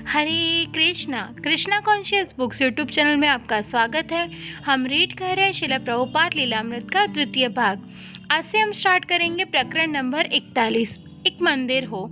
हरे Krishna Krishna conscious books YouTube channel में आपका स्वागत है। हम रीड कर रहे हैं शिला प्रभुपाद लीलामृत का द्वितीय भाग। आज से हम स्टार्ट करेंगे प्रकरण नंबर 41। एक मंदिर हो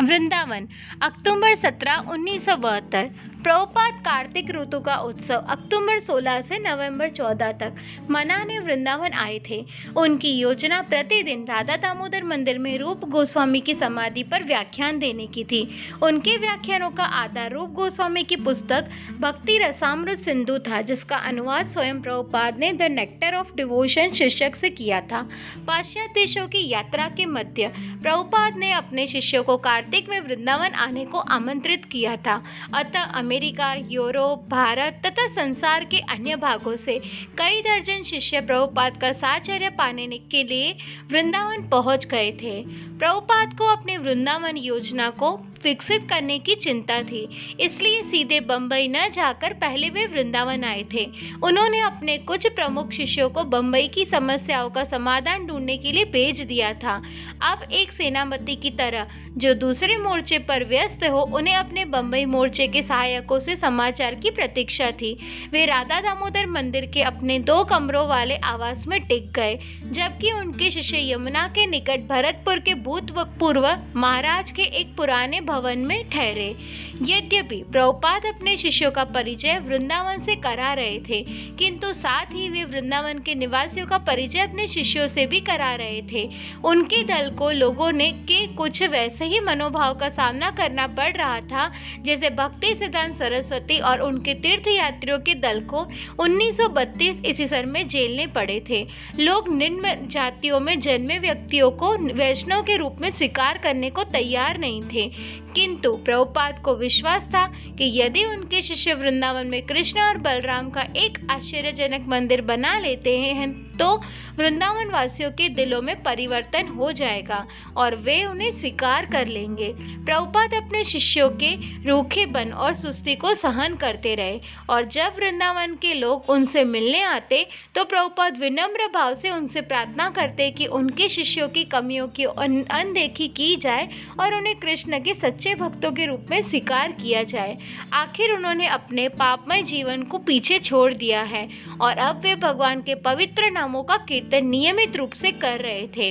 वृंदावन, अक्टूबर 17, 1972। प्रभुपाद कार्तिक ऋतु का उत्सव अक्टूबर 16 से नवंबर 14 तक मनाने वृंदावन आए थे। उनकी योजना प्रतिदिन राधा दामोदर मंदिर में रूप गोस्वामी की समाधि पर व्याख्यान देने की थी। उनके व्याख्यानों का आधार रूप गोस्वामी की पुस्तक भक्ति रसामृत सिंधु था, जिसका अनुवाद स्वयं प्रभुपाद ने द नेक्टर ऑफ डिवोशन शीर्षक से किया था। पाश्चात्य देशों की यात्रा के मध्य प्रभुपाद ने अपने शिष्यों को कार्तिक में वृंदावन आने को आमंत्रित किया था। अतः अमेरिका, यूरोप, भारत तथा संसार के अन्य भागों से कई दर्जन शिष्य प्रभुपाद का साहचर्य पाने के लिए वृंदावन पहुंच गए थे। प्रभुपाद को अपनी वृंदावन योजना को विकसित करने की चिंता थी, इसलिए सीधे बंबई न जाकर पहले वे वृंदावन आए थे। उन्होंने अपने कुछ प्रमुख शिष्यों को बंबई की समस्याओं का समाधान ढूंढने के लिए भेज दिया था। अब एक सेनापति की तरह जो दूसरे मोर्चे पर व्यस्त हो, उन्हें अपने बंबई मोर्चे के सहायकों से समाचार की प्रतीक्षा थी। वे राधा दामोदर मंदिर के अपने 2 कमरों वाले आवास में टिक गए, जबकि उनके शिष्य यमुना के निकट भरतपुर के भूतपूर्व महाराज के एक पुराने भवन में ठहरे। यद्यपि प्रभुपाद अपने शिष्यों का परिचय वृंदावन से करा रहे थे, किंतु साथ ही वे वृंदावन के निवासियों का परिचय अपने शिष्यों से भी करा रहे थे। उनके दल को लोगों ने के कुछ वैसे ही मनोभाव का सामना करना पड़ रहा था जैसे भक्ति सिद्धांत सरस्वती और उनके तीर्थयात्रियों के दल को 1932 ईस्वी में झेलने पड़े थे। लोग निम्न जातियों में जन्मे व्यक्तियों को वैष्णव के रूप में स्वीकार करने को तैयार नहीं थे, किंतु प्रभुपाद को विश्वास था कि यदि उनके शिष्य वृंदावन में कृष्ण और बलराम का एक आश्चर्यजनक मंदिर बना लेते हैं तो वृंदावन वासियों के दिलों में परिवर्तन हो जाएगा और वे उन्हें स्वीकार कर लेंगे। प्रभुपाद अपने शिष्यों के रूखेपन और सुस्ती को सहन करते रहे और जब वृंदावन के लोग उनसे मिलने आते तो प्रभुपाद विनम्र भाव से उनसे प्रार्थना करते कि उनके शिष्यों की कमियों की अनदेखी की जाए और उन्हें कृष्ण के सच्चे भक्तों के रूप में स्वीकार किया जाए। आखिर उन्होंने अपने पापमय जीवन को पीछे छोड़ दिया है और अब वे भगवान के पवित्र नामों का कीर्तन नियमित रूप से कर रहे थे।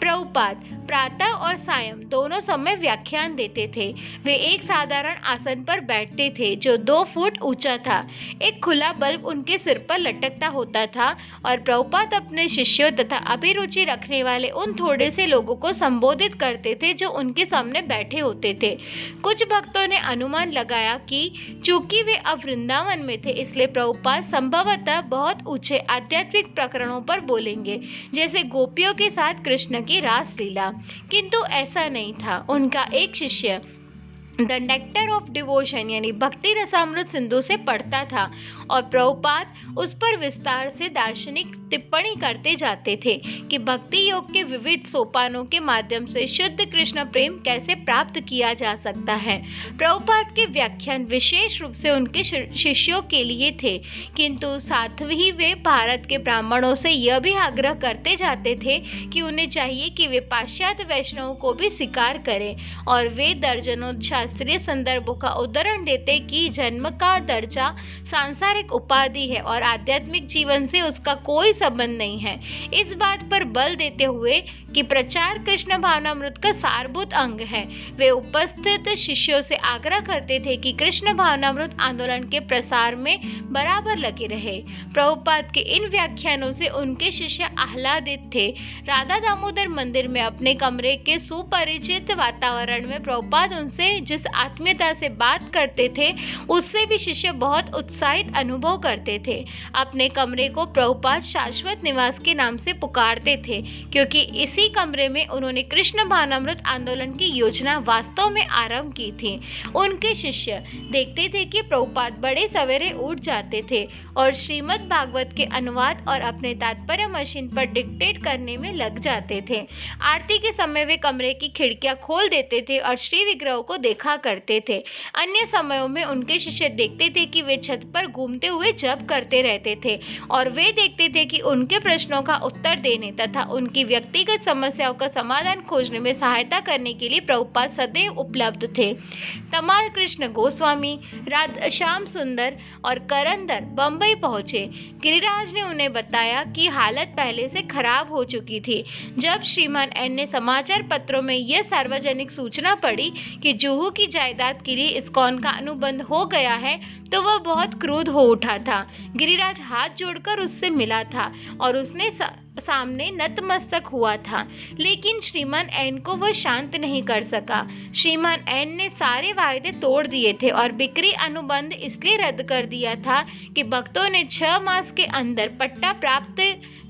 प्रभुपाद प्रातः और सायं दोनों समय व्याख्यान देते थे। वे एक साधारण आसन पर बैठते थे जो 2 फुट ऊंचा था। एक खुला बल्ब उनके सिर पर लटकता होता था और प्रभुपाद अपने शिष्यों तथा अभिरुचि रखने वाले उन थोड़े से लोगों को संबोधित करते थे जो उनके सामने बैठे होते थे। कुछ भक्तों ने अनुमान लगाया कि चूंकि वे अब वृंदावन में थे, इसलिए प्रभुपाद संभवतः बहुत ऊंचे आध्यात्मिक प्रकरणों पर बोलेंगे, जैसे गोपियों के साथ कृष्ण की रासलीला, किंतु ऐसा नहीं था। उनका एक शिष्य द नेक्टर ऑफ डिवोशन यानी भक्ति रसामृत सिंधु से पढ़ता था और प्रभुपाद उस पर विस्तार से दार्शनिक टिप्पणी करते जाते थे कि भक्ति योग के विविध सोपानों के माध्यम से शुद्ध कृष्ण प्रेम कैसे प्राप्त किया जा सकता है। प्रभुपाद के व्याख्यान विशेष रूप से उनके शिष्यों के लिए थे, किंतु साथ ही वे भारत के ब्राह्मणों से यह भी आग्रह करते जाते थे कि उन्हें चाहिए कि वे पाश्चात्य वैष्णवों को भी स्वीकार करें और वे दर्जनों शास्त्रीय संदर्भों का उदाहरण देते कि जन्म का दर्जा सांसारिक उपाधि है और आध्यात्मिक जीवन से उसका कोई संबंध नहीं है। इस बात पर बल देते हुए कि प्रचार कृष्ण भावनामृत का सारभूत अंग है, वे उपस्थित शिष्यों से आग्रह करते थे कि कृष्ण भावनामृत आंदोलन के प्रसार में बराबर लगे रहे। प्रभुपाद के इन व्याख्यानों से उनके शिष्य आह्लादित थे। राधा दामोदर मंदिर में अपने कमरे के सुपरिचित वातावरण में प्रभुपाद उनसे जिस आत्मीयता से बात करते थे, उससे भी शिष्य बहुत उत्साहित अनुभव करते थे। अपने कमरे को प्रभुपाद शाश्वत निवास के नाम से पुकारते थे, क्योंकि इसी कमरे में उन्होंने कृष्ण भावनामृत आंदोलन की योजना वास्तव में आरंभ की थी। उनके शिष्य देखते थे कि प्रभुपाद बड़े सवेरे उठ जाते थे और श्रीमद् भागवत के अनुवाद और अपने तात्पर्य मशीन पर डिक्टेट करने में लग जाते थे। आरती के समय वे कमरे की खिड़कियां खोल देते थे और श्री विग्रहों को देखा देखा करते थे। अन्य समयों में उनके शिष्य देखते थे कि वे छत पर घूमते हुए जप करते रहते थे और वे देखते थे कि उनके प्रश्नों का उत्तर देने तथा उनकी व्यक्तिगत समस्याओं का समाधान खोजने में सहायता करने के लिए प्रभुपाद सदैव उपलब्ध थे। तमाल कृष्ण गोस्वामी, श्याम सुंदर और करंदर बंबई पहुंचे। गिरिराज ने उन्हें बताया कि हालत पहले से खराब हो चुकी थी। जब श्रीमान एन ने समाचार पत्रों में यह सार्वजनिक सूचना पढ़ी कि जुहू की जायदाद के लिए इस्कॉन का अनुबंध हो गया है तो वह बहुत क्रुद्ध हो उठा था। गिरिराज हाथ जोड़कर उससे मिला था और उसने सामने नतमस्तक हुआ था, लेकिन श्रीमान एन को वह शांत नहीं कर सका। श्रीमान एन ने सारे वायदे तोड़ दिए थे और बिक्री अनुबंध इसलिए रद्द कर दिया था कि भक्तों ने 6 मास के अंदर पट्टा प्राप्त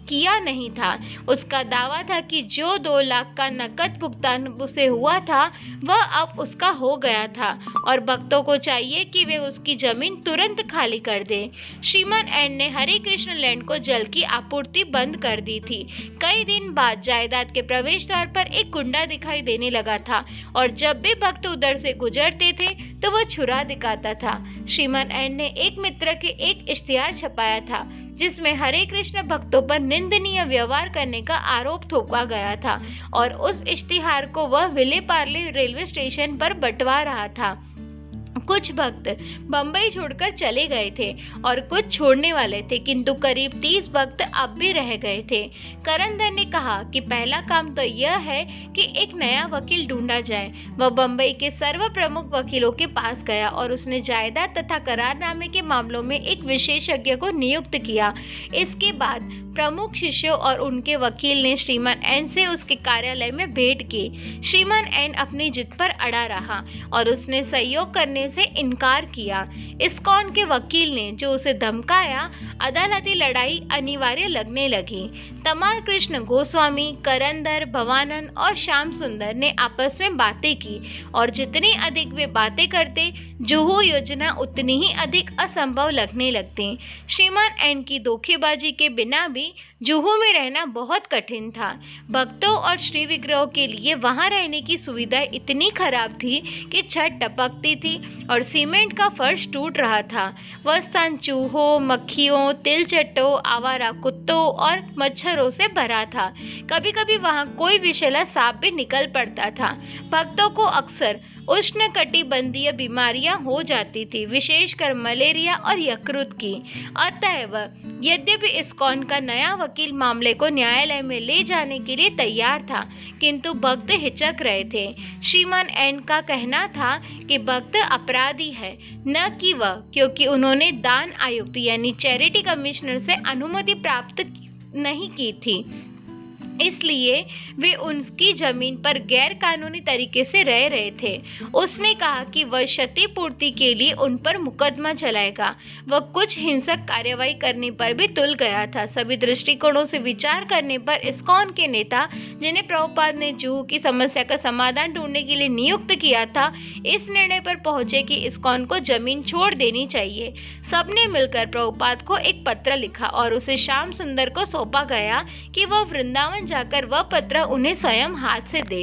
किया नहीं था। उसका दावा था कि जो 2 लाख का नकद भुगतान उसे हुआ था वह अब उसका हो गया था और भक्तों को चाहिए कि वे उसकी जमीन तुरंत खाली कर दें। श्रीमान एन ने हरे कृष्ण लैंड को जल की आपूर्ति बंद कर दी थी। कई दिन बाद जायदाद के प्रवेश द्वार पर एक गुंडा दिखाई देने लगा था और जब भी भक्त उधर से गुजरते थे तो वह छुरा दिखाता था। श्रीमान एन ने एक मित्र के एक इश्तिहार छपाया था जिसमें हरे कृष्ण भक्तों पर निंदनीय व्यवहार करने का आरोप थोपा गया था और उस इश्तिहार को वह विलेपार्ले रेलवे स्टेशन पर बंटवा रहा था। कुछ भक्त बंबई छोड़कर चले गए थे और कुछ छोड़ने वाले थे, किंतु करीब 30 भक्त अब भी रह गए थे। करंदर ने कहा कि पहला काम तो यह है कि एक नया वकील ढूंढा जाए। वह बंबई के सर्व प्रमुख वकीलों के पास गया और उसने जायदाद तथा करारनामे के मामलों में एक विशेषज्ञ को नियुक्त किया। इसके बाद प्रमुख शिष्यों और उनके वकील ने श्रीमान एन से उसके कार्यालय में भेंट की। श्रीमान एन अपनी जिद पर अड़ा रहा और उसने सहयोग करने से इनकार किया। इस्कॉन के वकील ने जो उसे धमकाया, अदालती लड़ाई अनिवार्य लगने लगी। तमाल कृष्ण गोस्वामी, करंदर, भवानंद और श्याम सुंदर ने आपस में बातें की और जितनी अधिक वे बातें करते, जुहू योजना उतनी ही अधिक असंभव लगने लगती। श्रीमान एन की धोखेबाजी के बिना भी जुहू में रहना बहुत कठिन था। भक्तों और श्री विग्रहों के लिए वहां रहने की सुविधा इतनी खराब थी कि छत टपकती थी और सीमेंट का फर्श टूट रहा था। वह स्थान चूहों, मक्खियों, तिलचट्टों, आवारा कुत्तों और मच्छरों से भरा था। कभी कभी वहां कोई विषैला सांप भी निकल पड़ता था। भक्तों को अक्सर उष्णकटिबंधीय बीमारियां हो जाती थी, विशेषकर मलेरिया और यकृत की। अतएव यद्यपि इस्कॉन का नया वकील मामले को न्यायालय में ले जाने के लिए तैयार था, किंतु भक्त हिचक रहे थे। श्रीमान एन का कहना था कि भक्त अपराधी है, न कि वह, क्योंकि उन्होंने दान आयुक्त यानी चैरिटी कमिश्नर से अनुमति प्राप्त नहीं की थी, इसलिए वे उनकी जमीन पर गैर कानूनी तरीके से रह रहे थे। उसने कहा कि वह क्षतिपूर्ति के लिए उन पर मुकदमा चलाएगा। वह कुछ हिंसक कार्यवाही करने पर भी तुल गया था। सभी दृष्टिकोणों से विचार करने पर इस्कॉन के नेता, जिन्हें प्रभुपाद ने जुहू की समस्या का समाधान ढूंढने के लिए नियुक्त किया था, इस निर्णय पर पहुंचे कि इस्कॉन को जमीन छोड़ देनी चाहिए। सबने मिलकर प्रभुपाद को एक पत्र लिखा और उसे श्याम सुंदर को सौंपा गया कि वह वृंदावन जाकर वह पत्र उन्हें स्वयं हाथ से दे।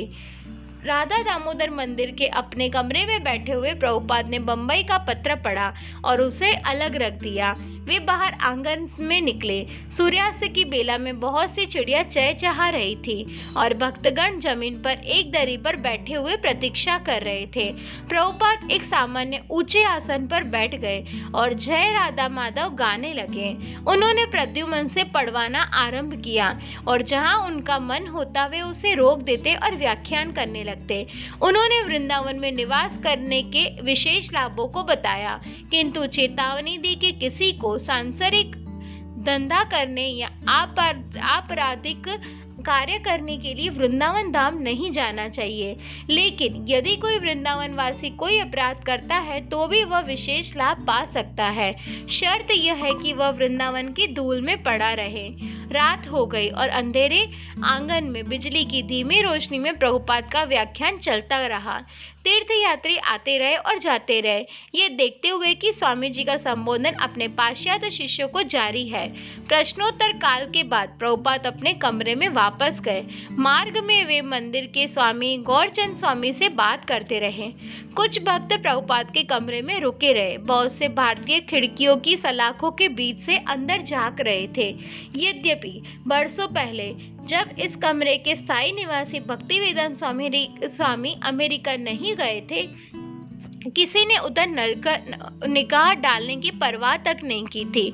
राधा दामोदर मंदिर के अपने कमरे में बैठे हुए प्रभुपाद ने बंबई का पत्र पढ़ा और उसे अलग रख दिया। वे बाहर आंगन में निकले। सूर्यास्त की बेला में बहुत सी चिड़िया चहचहा रही थी और भक्तगण जमीन पर एक दरी पर बैठे हुए प्रतीक्षा कर रहे थे। प्रभुपाद एक सामान्य ऊंचे आसन पर बैठ गए और जय राधा माधव गाने लगे। उन्होंने प्रद्युमन से पढ़वाना आरंभ किया और जहां उनका मन होता वे उसे रोक देते और व्याख्यान करने लगते। उन्होंने वृंदावन में निवास करने के विशेष लाभों को बताया, किंतु चेतावनी दी कि किसी को सांसारिक धंधा करने या आपराधिक कार्य करने के लिए वृंदावन धाम नहीं जाना चाहिए। लेकिन यदि कोई वृंदावन वासी कोई अपराध करता है तो भी वह विशेष लाभ पा सकता है। शर्त यह है कि वह वृंदावन की धूल में पड़ा रहे। रात हो गई और अंधेरे आंगन में बिजली की धीमी रोशनी में प्रभुपाद का व्याख्यान चलता रहा। तीर्थयात्री आते रहे और जाते रहे, ये देखते हुए कि स्वामी जी का संबोधन अपने पाश्चात्य शिष्यों को जारी है। प्रश्नोत्तर काल के बाद प्रभुपाद अपने कमरे में वापस गए। मार्ग में वे मंदिर के स्वामी गौरचंद स्वामी से बात करते रहे। कुछ भक्त प्रभुपाद के कमरे में रुके रहे। बहुत से भारतीय खिड़कियों की सलाखों के बीच से अंदर झांक रहे थे। यद्यपि बरसों पहले जब इस कमरे के स्थायी निवासी भक्तिवेदांत स्वामी अमेरिका नहीं गए थे, किसी ने उधर निगाह डालने की परवाह तक नहीं की थी।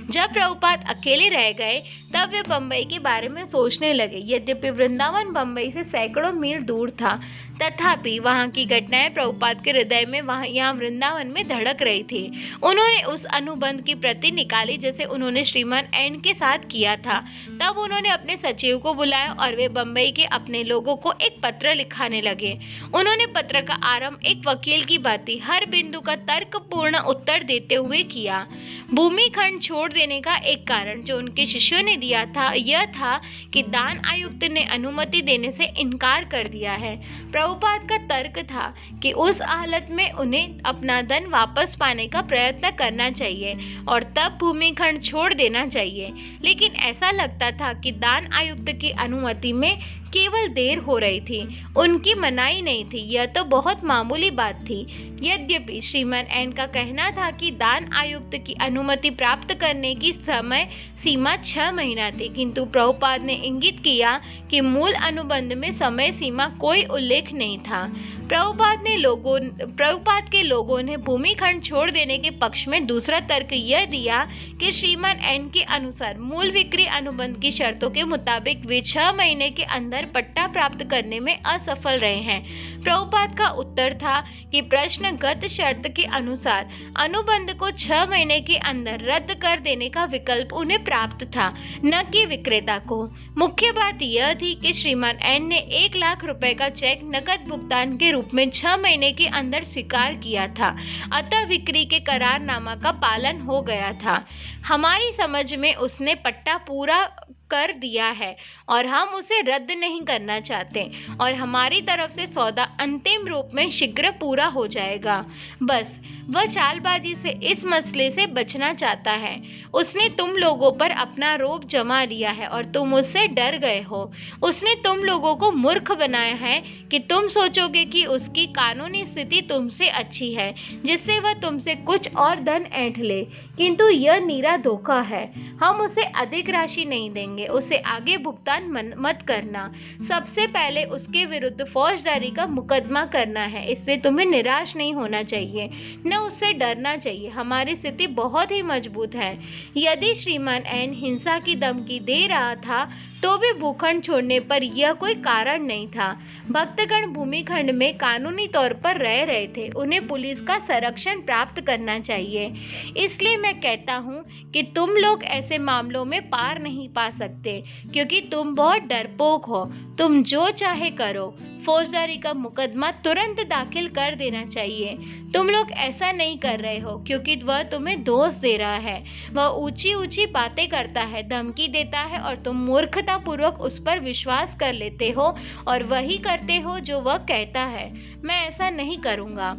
जब प्रभुपाद अकेले रह गए तब वे बम्बई के बारे में सोचने लगे। यद्यपि वृंदावन बम्बई से सैकड़ों मील दूर था, तथापि वहां की घटनाएं प्रभुपाद के हृदय में यहाँ वृंदावन में धड़क रही थी। उन्होंने उस अनुबंध की प्रति निकाली जैसे उन्होंने श्रीमान एन के साथ किया था। तब उन्होंने अपने सचिव को बुलाया और वे बम्बई के अपने लोगों को एक पत्र लिखाने लगे। उन्होंने पत्र का आरंभ एक वकील की भांति हर बिंदु का तर्कपूर्ण उत्तर देते हुए किया। भूमि खंड छोड़ देने का एक कारण जो उनके शिष्यों ने दिया था यह था कि दान आयुक्त ने अनुमति देने से इनकार कर दिया है। प्रभुपाद का तर्क था कि उस हालत में उन्हें अपना धन वापस पाने का प्रयत्न करना चाहिए और तब भूमि खंड छोड़ देना चाहिए। लेकिन ऐसा लगता था कि दान आयुक्त की अनुमति में केवल देर हो रही थी, उनकी मनाही नहीं थी। यह तो बहुत मामूली बात थी। यद्यपि श्रीमान एन का कहना था कि दान आयुक्त की अनुमति प्राप्त करने की समय सीमा 6 महीना थी, किंतु प्रभुपाद ने इंगित किया कि मूल अनुबंध में समय सीमा कोई उल्लेख नहीं था। प्रभुपाद के लोगों ने भूमि खंड छोड़ देने के पक्ष में दूसरा तर्क यह दिया कि श्रीमान एन के अनुसार मूल विक्री अनुबंध की शर्तों के मुताबिक वे 6 महीने के अंदर पट्टा प्राप्त करने में असफल रहे हैं। प्रभुपाद का उत्तर था कि प्रश्नगत शर्त के अनुसार अनुबंध को 6 महीने के अंदर रद्द कर देने का विकल्प उन्हें प्राप्त था, न कि विक्रेता को। मुख्य बात यह थी कि श्रीमान एन ने 1 लाख रुपए का चेक नकद भुगतान के रूप में 6 महीने के अंदर स्वीकार किया था, अतः बिक्री के करारनामा का पालन हो गया था। हमारी समझ में उसने पट्टा पूरा कर दिया है और हम उसे रद्द नहीं करना चाहते और हमारी तरफ से सौदा अंतिम रूप में शीघ्र पूरा हो जाएगा। बस वह चालबाजी से इस मसले से बचना चाहता है। उसने तुम लोगों पर अपना रोब जमा लिया है और तुम उससे डर गए हो। उसने तुम लोगों को मूर्ख बनाया है कि तुम सोचोगे कि उसकी कानूनी स्थिति तुमसे अच्छी है जिससे वह तुमसे कुछ और धन ऐंठ ले, किंतु यह नीरा धोखा है। हम उसे अधिक राशि नहीं देंगे। उसे आगे भुगतान मत करना। सबसे पहले उसके विरुद्ध फौजदारी का मुकदमा करना है। इससे तुम्हें निराश नहीं होना चाहिए, न उससे डरना चाहिए। हमारी स्थिति बहुत ही मजबूत है। यदि श्रीमान एन हिंसा की धमकी दे रहा था तो भी भूखंड छोड़ने पर यह कोई कारण नहीं था। भक्तगण भूमिखंड में कानूनी तौर पर रह रहे थे, उन्हें पुलिस का संरक्षण प्राप्त करना चाहिए। इसलिए मैं कहता हूँ कि तुम लोग ऐसे मामलों में पार नहीं पा सकते क्योंकि तुम बहुत डरपोक हो। तुम जो चाहे करो, फौजदारी का मुकदमा तुरंत दाखिल कर देना चाहिए। तुम लोग ऐसा नहीं कर रहे हो क्योंकि वह तुम्हें दोष दे रहा है। वह ऊंची ऊंची बातें करता है, धमकी देता है और तुम मूर्खतापूर्वक उस पर विश्वास कर लेते हो और वही करते हो जो वह कहता है। मैं ऐसा नहीं करूँगा।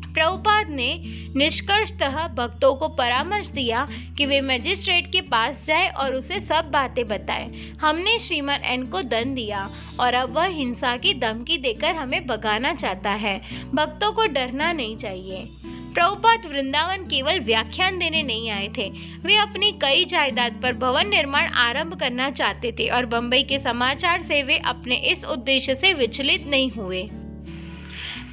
प्रभुपाद ने निष्कर्षतः भक्तों को परामर्श दिया कि वे मजिस्ट्रेट के पास जाए और उसे सब बातें बताएं। हमने श्रीमान एन को दंड दिया और अब वह हिंसा की धमकी देकर हमें भगाना चाहता है। भक्तों को डरना नहीं चाहिए। प्रभुपाद वृंदावन केवल व्याख्यान देने नहीं आए थे। वे अपनी कई जायदाद पर भवन निर्माण आरंभ करना चाहते थे और बम्बई के समाचार से वे अपने इस उद्देश्य से विचलित नहीं हुए।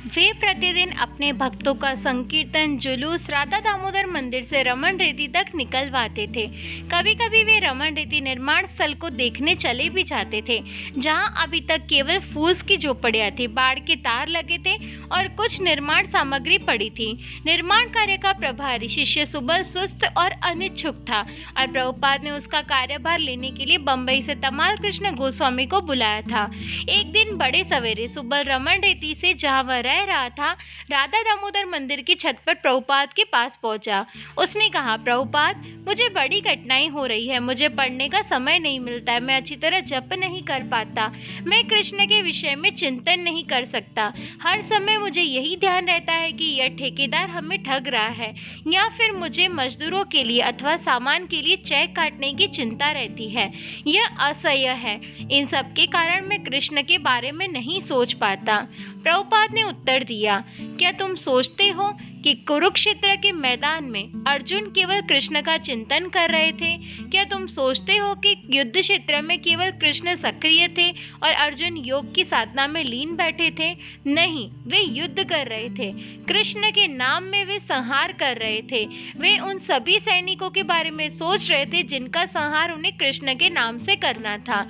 वे प्रतिदिन अपने भक्तों का संकीर्तन जुलूस राधा दामोदर मंदिर से रमन रेती तक निकलवाते थे। कभी कभी वे रमन रेती निर्माण स्थल को देखने चले भी जाते थे, जहां अभी तक केवल फूस की झोपड़ियां थी, बाड़ के तार लगे थे और कुछ निर्माण सामग्री पड़ी थी। निर्माण कार्य का प्रभारी शिष्य सुबह सुस्त और अनिच्छुक था और प्रभुपाद ने उसका कार्यभार लेने के लिए बम्बई से तमाल कृष्ण गोस्वामी को बुलाया था। एक दिन बड़े सवेरे सुबह रमन रेती से जहाँ वह रह बह रहा था, राधा दामोदर मंदिर की छत पर प्रभुपाद के पास पहुंचा। उसने कहा, प्रभुपाद, मुझे बड़ी कठिनाई हो रही है। मुझे पढ़ने का समय नहीं मिलता है, मैं अच्छी तरह जप नहीं कर पाता, मैं कृष्ण के विषय में चिंतन नहीं कर सकता। हर समय मुझे यही ध्यान रहता है कि यह ठेकेदार हमें ठग रहा है, या फिर मुझे मजदूरों के लिए अथवा सामान के लिए चेक काटने की चिंता रहती है। यह असह्य है। इन सब के कारण मैं कृष्ण के बारे में नहीं सोच पाता। प्रभुपाद ने उत्तर दिया, क्या तुम सोचते हो कि कुरुक्षेत्र के मैदान में अर्जुन केवल कृष्ण का चिंतन कर रहे थे? क्या तुम सोचते हो कि युद्ध क्षेत्र में केवल कृष्ण सक्रिय थे और अर्जुन योग की साधना में लीन बैठे थे? नहीं, वे युद्ध कर रहे थे। कृष्ण के नाम में वे संहार कर रहे थे। वे उन सभी सैनिकों के बारे में सोच रहे थे जिनका संहार उन्हें कृष्ण के नाम से करना था।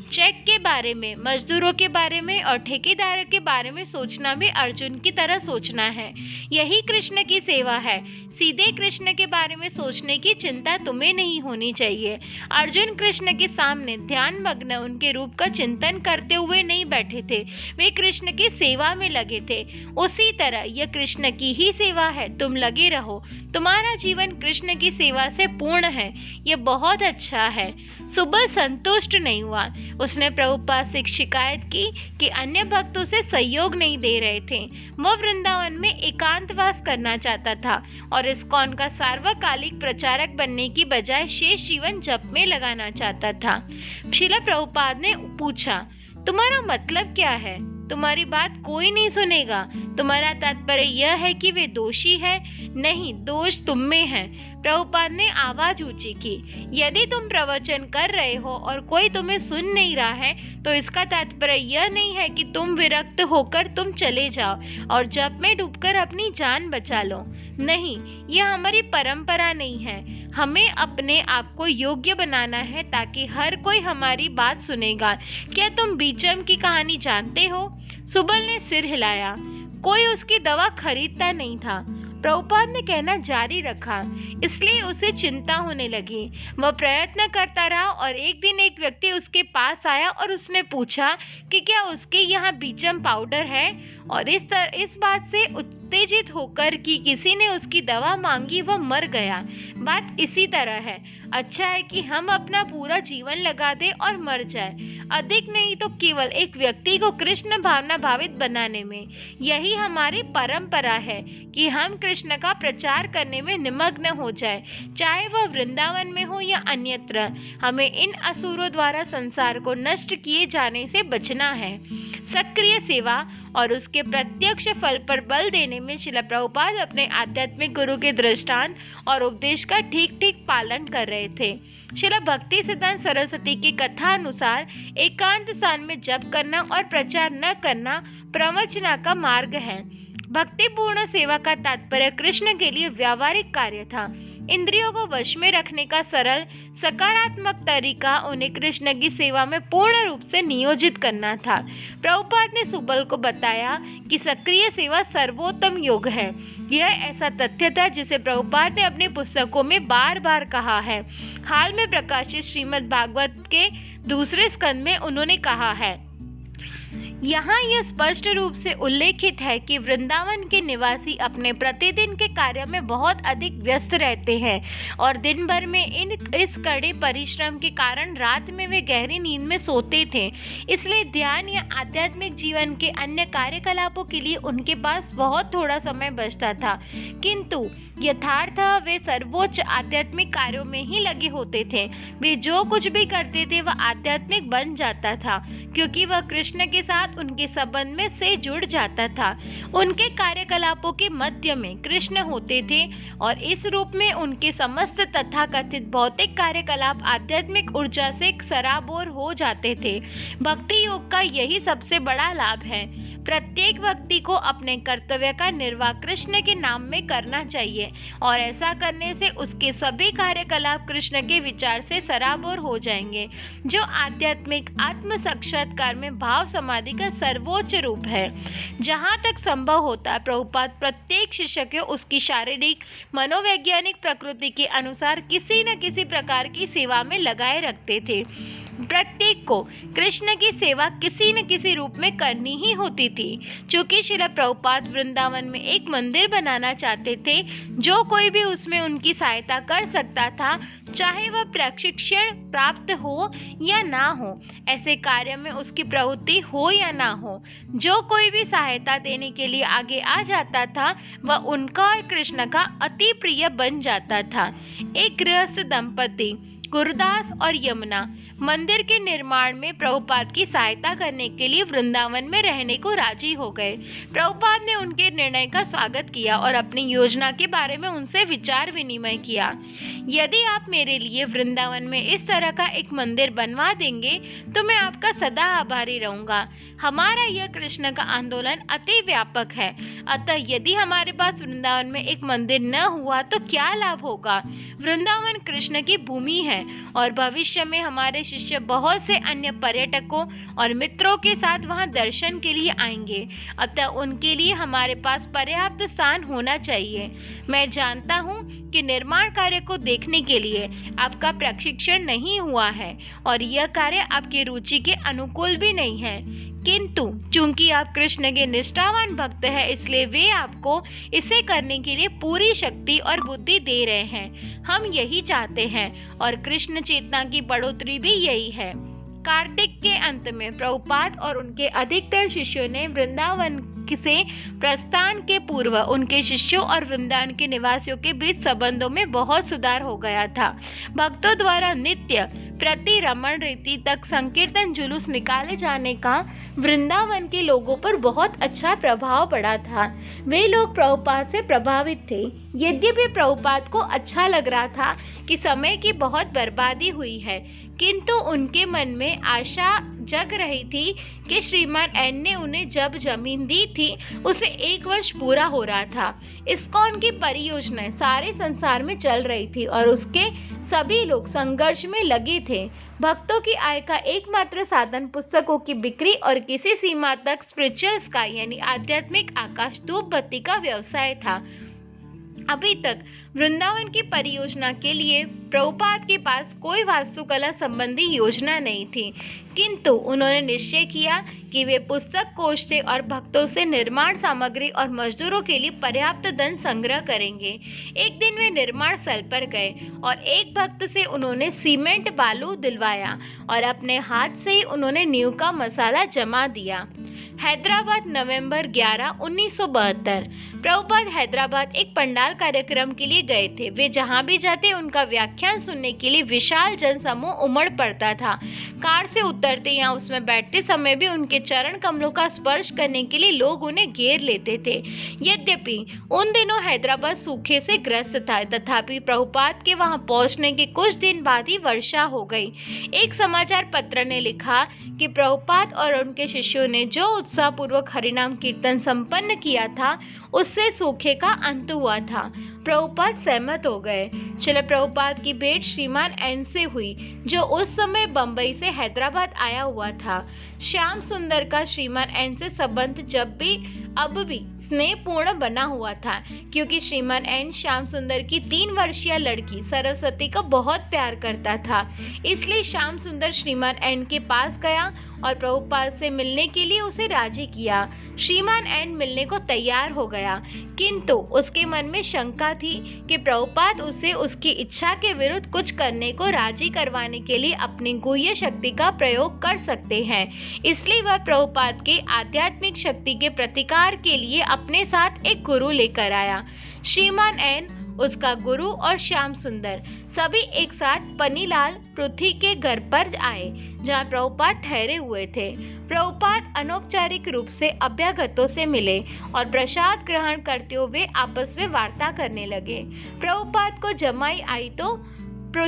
चेक के बारे में, मजदूरों के बारे में और ठेकेदार के बारे में सोचना भी अर्जुन की तरह सोचना है। यही कृष्ण की सेवा है। सीधे कृष्ण के बारे में सोचने की चिंता तुम्हें नहीं होनी चाहिए। अर्जुन कृष्ण के सामने ध्यान मग्न उनके रूप का चिंतन करते हुए नहीं बैठे थे, वे कृष्ण की सेवा में लगे थे। उसी तरह यह कृष्ण की ही सेवा है। तुम लगे रहो, तुम्हारा जीवन कृष्ण की सेवा से पूर्ण है। यह बहुत अच्छा है। सुबल संतुष्ट नहीं हुआ। उसने प्रभुपाद से शिकायत की कि अन्य भक्त उसे सहयोग नहीं दे रहे थे। वह वृंदावन में एकांतवास करना चाहता था और इस्कॉन का सार्वकालिक प्रचारक बनने की बजाय शेष जीवन जप में लगाना चाहता था। श्रील प्रभुपाद ने पूछा, तुम्हारा मतलब क्या है? तुम्हारी बात कोई नहीं सुनेगा। तुम्हारा तात्पर्य यह है कि वे दोषी है? नहीं, दोष तुम में है। प्रभुपाद ने आवाज ऊंची की, यदि तुम प्रवचन कर रहे हो और कोई तुम्हें सुन नहीं रहा है तो इसका तात्पर्य यह नहीं है कि तुम विरक्त होकर तुम चले जाओ और जप में डूबकर अपनी जान बचा लो। नहीं, यह हमारी परंपरा नहीं है। हमें अपने आप को योग्य बनाना है ताकि हर कोई हमारी बात सुनेगा। क्या तुम बीचम की कहानी जानते हो? सुबल ने सिर हिलाया। कोई उसकी दवा खरीदता नहीं था। प्रभुपाद ने कहना जारी रखा, इसलिए उसे चिंता होने लगी। वह प्रयत्न करता रहा और एक दिन एक व्यक्ति उसके पास आया और उसने पूछा कि क्या उसके यहाँ बीचम पाउडर है, और इस बात से उत्तेजित होकर कि किसी ने उसकी दवा मांगी, वह मर गया। बात इसी तरह है। अच्छा है कि हम अपना पूरा जीवन लगा दें और मर जाए, अधिक नहीं तो केवल एक व्यक्ति को कृष्ण भावना भावित बनाने में। यही हमारी परंपरा है कि हम कृष्ण का प्रचार करने में निमग्न हो जाए, चाहे वह वृंदावन में हो या अन्यत्र। हमें इन असुरों द्वारा संसार को नष्ट किए जाने से बचना है। सक्रिय सेवा और उसके प्रत्यक्ष फल पर बल देने में श्रील प्रभुपाद अपने आध्यात्मिक गुरु के दृष्टांत और उपदेश का ठीक ठीक पालन कर रहे थे। श्रील भक्ति सिद्धांत सरस्वती की कथा अनुसार एकांत स्थान में जप करना और प्रचार न करना प्रवचना का मार्ग है। भक्तिपूर्ण सेवा का तात्पर्य कृष्ण के लिए व्यावहारिक कार्य था। इंद्रियों को वश में रखने का सरल सकारात्मक तरीका उन्हें कृष्ण की सेवा में पूर्ण रूप से नियोजित करना था। प्रभुपाद ने सुबल को बताया कि सक्रिय सेवा सर्वोत्तम योग है। यह ऐसा तथ्य था जिसे प्रभुपाद ने अपनी पुस्तकों में बार बार कहा है। हाल में प्रकाशित श्रीमद् भागवत के दूसरे स्कंद में उन्होंने कहा है, यहाँ यह स्पष्ट रूप से उल्लेखित है कि वृंदावन के निवासी अपने प्रतिदिन के कार्य में बहुत अधिक व्यस्त रहते हैं और दिन भर में इस कड़े परिश्रम के कारण रात में वे गहरी नींद में सोते थे। इसलिए ध्यान या आध्यात्मिक जीवन के अन्य कार्यकलापों के लिए उनके पास बहुत थोड़ा समय बचता था, किंतु यथार्थ वे सर्वोच्च आध्यात्मिक कार्यों में ही लगे होते थे। वे जो कुछ भी करते थे वह आध्यात्मिक बन जाता था, क्योंकि वह कृष्ण के साथ उनके संबंध में से जुड़ जाता था। उनके कार्यकलापों के मध्य में कृष्ण होते थे और इस रूप में उनके समस्त तथाकथित भौतिक कार्यकलाप आध्यात्मिक ऊर्जा से सराबोर हो जाते थे। भक्ति योग का यही सबसे बड़ा लाभ है। प्रत्येक व्यक्ति को अपने कर्तव्य का निर्वाह कृष्ण के नाम में करना चाहिए और ऐसा करने से उसके सभी कार्यकलाप कृष्ण के विचार से सराबोर हो जाएंगे, जो आध्यात्मिक आत्म साक्षात्कार में भाव समाधि का सर्वोच्च रूप है। जहाँ तक संभव होता है, प्रभुपाद प्रत्येक शिष्य को उसकी शारीरिक मनोवैज्ञानिक प्रकृति के अनुसार किसी न किसी प्रकार की सेवा में लगाए रखते थे। प्रत्येक को कृष्ण की सेवा किसी न किसी रूप में करनी ही होती थी। चूंकि श्रील प्रभुपाद वृंदावन में एक मंदिर बनाना चाहते थे, जो कोई भी उसमें उनकी सहायता कर सकता था, चाहे वह प्रशिक्षण प्राप्त हो या ना हो, ऐसे कार्य में उसकी प्रवृत्ति हो या ना हो, जो कोई भी सहायता देने के लिए आगे आ जाता था, वह उनका और कृष्ण का अति प्रिय बन जाता था। एक गृहस्थ दंपति गुरुदास और यमुना मंदिर के निर्माण में प्रभुपाद की सहायता करने के लिए वृंदावन में रहने को राजी हो गए। प्रभुपाद ने उनके निर्णय का स्वागत किया और अपनी योजना के बारे में उनसे विचार विनिमय किया। यदि आप मेरे लिए वृंदावन में इस तरह का एक मंदिर बनवा देंगे तो मैं आपका सदा आभारी रहूंगा। हमारा यह कृष्ण का आंदोलन अति व्यापक है, अतः यदि हमारे पास वृंदावन में एक मंदिर न हुआ तो क्या लाभ होगा। वृंदावन कृष्ण की भूमि है और भविष्य में हमारे शिष्य बहुत से अन्य पर्यटकों और मित्रों के साथ वहां दर्शन के लिए आएंगे, अतः उनके लिए हमारे पास पर्याप्त स्थान होना चाहिए। मैं जानता हूं कि निर्माण कार्य को देखने के लिए आपका प्रशिक्षण नहीं हुआ है और यह कार्य आपकी रुचि के अनुकूल भी नहीं है, किंतु चूंकि आप कृष्ण के निष्ठावान भक्त हैं, इसलिए वे आपको इसे करने के लिए पूरी शक्ति और बुद्धि दे रहे हैं। हम यही चाहते हैं और कृष्ण चेतना की बढ़ोतरी भी यही है। कार्तिक के अंत में प्रभुपाद और उनके अधिकतर शिष्यों ने वृंदावन से प्रस्थान के पूर्व उनके शिष्यों और वृंदावन के निवासियों के बीच संबंधों में बहुत सुधार हो गया था। भक्तों द्वारा नित्य प्रति रमण रीति तक संकीर्तन जुलूस निकाले जाने का वृंदावन के लोगों पर बहुत अच्छा प्रभाव पड़ा था। वे लोग प्रभुपाद से प्रभावित थे। यद्यपि प्रभुपाद को अच्छा लग रहा था कि समय की बहुत बर्बादी हुई है, किंतु उनके मन में आशा जग रही थी कि श्रीमान एन ने उन्हें जब जमीन दी थी उसे 1 वर्ष पूरा हो रहा था। इस्कॉन की परियोजनाएं सारे संसार में चल रही थी और उसके सभी लोग संघर्ष में लगे थे। भक्तों की आय का एकमात्र साधन पुस्तकों की बिक्री और किसी सीमा तक स्पिरिचुअल स्काई यानी आध्यात्मिक आकाश धूप बत्ती का व्यवसाय था। अभी तक वृंदावन की परियोजना के लिए प्रभुपाद के पास कोई वास्तुकला संबंधी योजना नहीं थी, किंतु उन्होंने निश्चय किया कि वे पुस्तक कोष से और भक्तों से निर्माण सामग्री और मजदूरों के लिए पर्याप्त धन संग्रह करेंगे। एक दिन वे निर्माण स्थल पर गए और एक भक्त से उन्होंने सीमेंट बालू दिलवाया और अपने हाथ से ही उन्होंने नींव का मसाला जमा दिया। हैदराबाद नवंबर 11, 1972। प्रभुपाद हैदराबाद एक पंडाल कार्यक्रम के लिए गए थे। वे जहां भी जाते उनका व्याख्यान सुनने के लिए विशाल जनसमूह उमड़ पड़ता था। कार से उतरते या उसमें बैठते समय भी उनके चरण कमलों का स्पर्श करने के लिए लोग उन्हें घेर लेते थे। यद्यपि उन दिनों हैदराबाद सूखे से ग्रस्त था, तथापि प्रभुपाद के वहां पहुंचने के कुछ दिन बाद ही वर्षा हो गई। एक समाचार पत्र ने लिखा कि प्रभुपाद और उनके शिष्यों ने जो उत्साहपूर्वक हरिनाम कीर्तन संपन्न किया था, उससे सूखे का अंत हुआ था। प्रभुपाद सहमत हो गए। श्रील प्रभुपाद की भेंट श्रीमान एन से हुई, जो उस समय बंबई से हैदराबाद आया हुआ था। श्याम सुंदर का श्रीमान एन से संबंध अब भी स्नेहपूर्ण बना हुआ था, क्योंकि श्रीमान एन श्याम सुंदर की 3 वर्षीय लड़की सरस्वती को बहुत प्यार करता था। इसलिए श्याम सुंदर श्रीमान एन के पास गया और प्रभुपाद से मिलने के लिए उसे राजी किया। श्रीमान एन मिलने को तैयार हो गया, किंतु उसके मन में शंका थी कि प्रभुपाद उसे उसकी इच्छा के विरुद्ध कुछ करने को राजी करवाने के लिए अपनी गुह्य शक्ति का प्रयोग कर सकते हैं। इसलिए वह प्रभुपाद के आध्यात्मिक शक्ति के प्रतिकार के लिए अपने साथ एक गुरु लेकर आया। श्रीमान एन, उसका गुरु और श्याम सुंदर सभी एक साथ पनीलाल पृथ्वी के घर पर आए, जहां प्रभुपाद ठहरे हुए थे। प्रभुपाद अनौपचारिक रूप से अभ्यागतों से मिले और प्रसाद ग्रहण करते हुए आपस में वार्ता करने लगे। प्रभुपाद को जमाई आई तो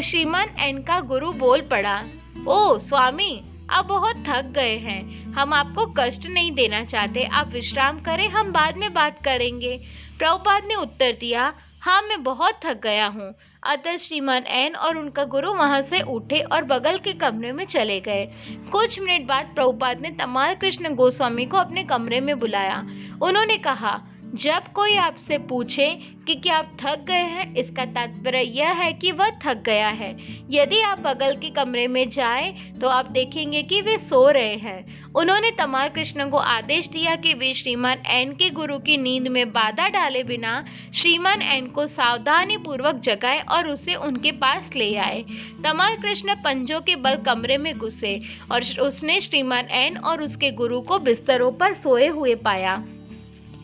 श्रीमान एन का गुरु बोल पड़ा, ओ स्वामी, आप बहुत थक गए हैं। हम आपको कष्ट नहीं देना चाहते, आप विश्राम करें, हम बाद में बात करेंगे। प्रभुपाद ने उत्तर दिया, हाँ, मैं बहुत थक गया हूँ। अतः श्रीमान एन और उनका गुरु वहां से उठे और बगल के कमरे में चले गए। कुछ मिनट बाद प्रभुपाद ने तमाल कृष्ण गोस्वामी को अपने कमरे में बुलाया। उन्होंने कहा, जब कोई आपसे पूछे कि क्या आप थक गए हैं, इसका तात्पर्य यह है कि वह थक गया है। यदि आप बगल के कमरे में जाएं, तो आप देखेंगे कि वे सो रहे हैं। उन्होंने तमाल कृष्ण को आदेश दिया कि वे श्रीमान एन के गुरु की नींद में बाधा डाले बिना श्रीमान एन को सावधानी पूर्वक जगाए और उसे उनके पास ले आए। तमाल कृष्ण पंजों के बल कमरे में घुसे और उसने श्रीमान एन और उसके गुरु को बिस्तरों पर सोए हुए पाया।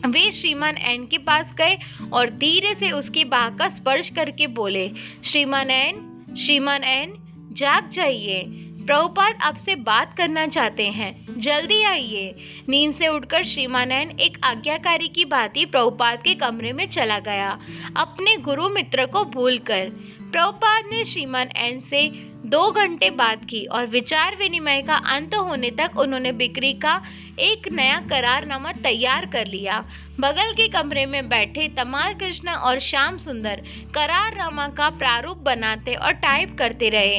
वे श्रीमान एन के पास गए और धीरे से उसकी बाह का स्पर्श करके बोले, श्रीमान एन, जाग जाइए। प्रभुपाद आपसे बात करना चाहते हैं, जल्दी आइए। नींद से उठकर श्रीमान एन एक आज्ञाकारी की भांति प्रभुपाद के कमरे में चला गया, अपने गुरु मित्र को भूलकर। प्रभुपाद ने श्रीमान एन से 2 घंटे बात की और विचार विनिमय का अंत होने तक उन्होंने बिक्री का एक नया करारनामा तैयार कर लिया। बगल के कमरे में बैठे तमाल कृष्ण और श्याम सुंदर करारनामा का प्रारूप बनाते और टाइप करते रहे।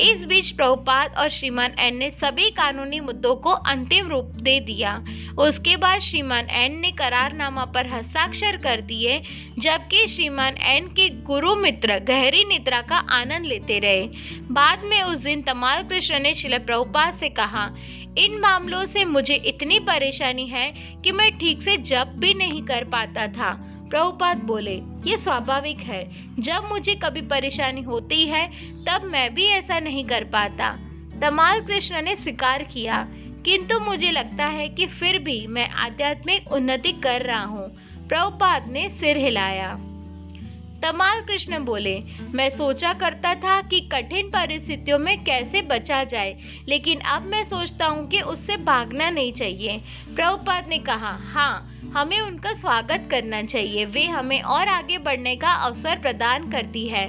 इस बीच प्रभुपाद और श्रीमान एन ने सभी कानूनी मुद्दों को अंतिम रूप दे दिया। उसके बाद श्रीमान एन ने करारनामा पर हस्ताक्षर कर दिए, जबकि श्रीमान एन के गुरु मित्र गहरी निद्रा का आनंद लेते रहे। बाद में उस दिन तमाल कृष्ण ने श्रील प्रभुपाद से कहा, इन मामलों से मुझे इतनी परेशानी है कि मैं ठीक से जप भी नहीं कर पाता था। प्रभुपाद बोले, ये स्वाभाविक है, जब मुझे कभी परेशानी होती है तब मैं भी ऐसा नहीं कर पाता। तमाल कृष्ण ने स्वीकार किया, किंतु मुझे लगता है कि फिर भी मैं आध्यात्मिक उन्नति कर रहा हूँ। प्रभुपाद ने सिर हिलाया। तमाल कृष्ण बोले, मैं सोचा करता था कि कठिन परिस्थितियों में कैसे बचा जाए, लेकिन अब मैं सोचता हूँ कि उससे भागना नहीं चाहिए। प्रभुपाद ने कहा, हाँ, हमें उनका स्वागत करना चाहिए, वे हमें और आगे बढ़ने का अवसर प्रदान करती है।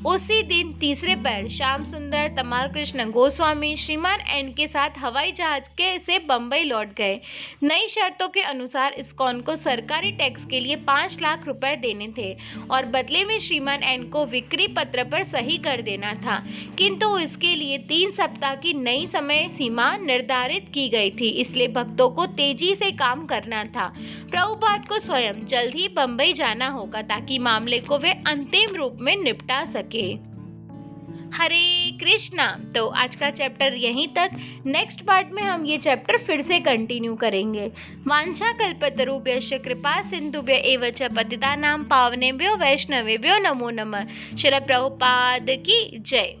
उसी दिन तीसरे पैर श्याम सुंदर, तमाल कृष्ण गोस्वामी श्रीमान एन के साथ हवाई जहाज के से बंबई लौट गए। नई शर्तों के अनुसार इस्कॉन को सरकारी टैक्स के लिए 5 लाख रुपए देने थे और बदले में श्रीमान एन को बिक्री पत्र पर सही कर देना था, किंतु इसके लिए 3 सप्ताह की नई समय सीमा निर्धारित की गई थी, इसलिए भक्तों को तेजी से काम करना था। प्रभुपाद को स्वयं जल्द ही बंबई जाना होगा ताकि मामले को वे अंतिम रूप में निपटा सके। हरे कृष्णा। तो आज का चैप्टर यहीं तक। नेक्स्ट पार्ट में हम ये चैप्टर फिर से कंटिन्यू करेंगे। वांछा कल्पतरुभ्यश्च कृपा सिंधुभ्य एव च पतितानां पावनेभ्यो वैष्णवेभ्यो नमो नमः। श्रील प्रभुपाद की जय।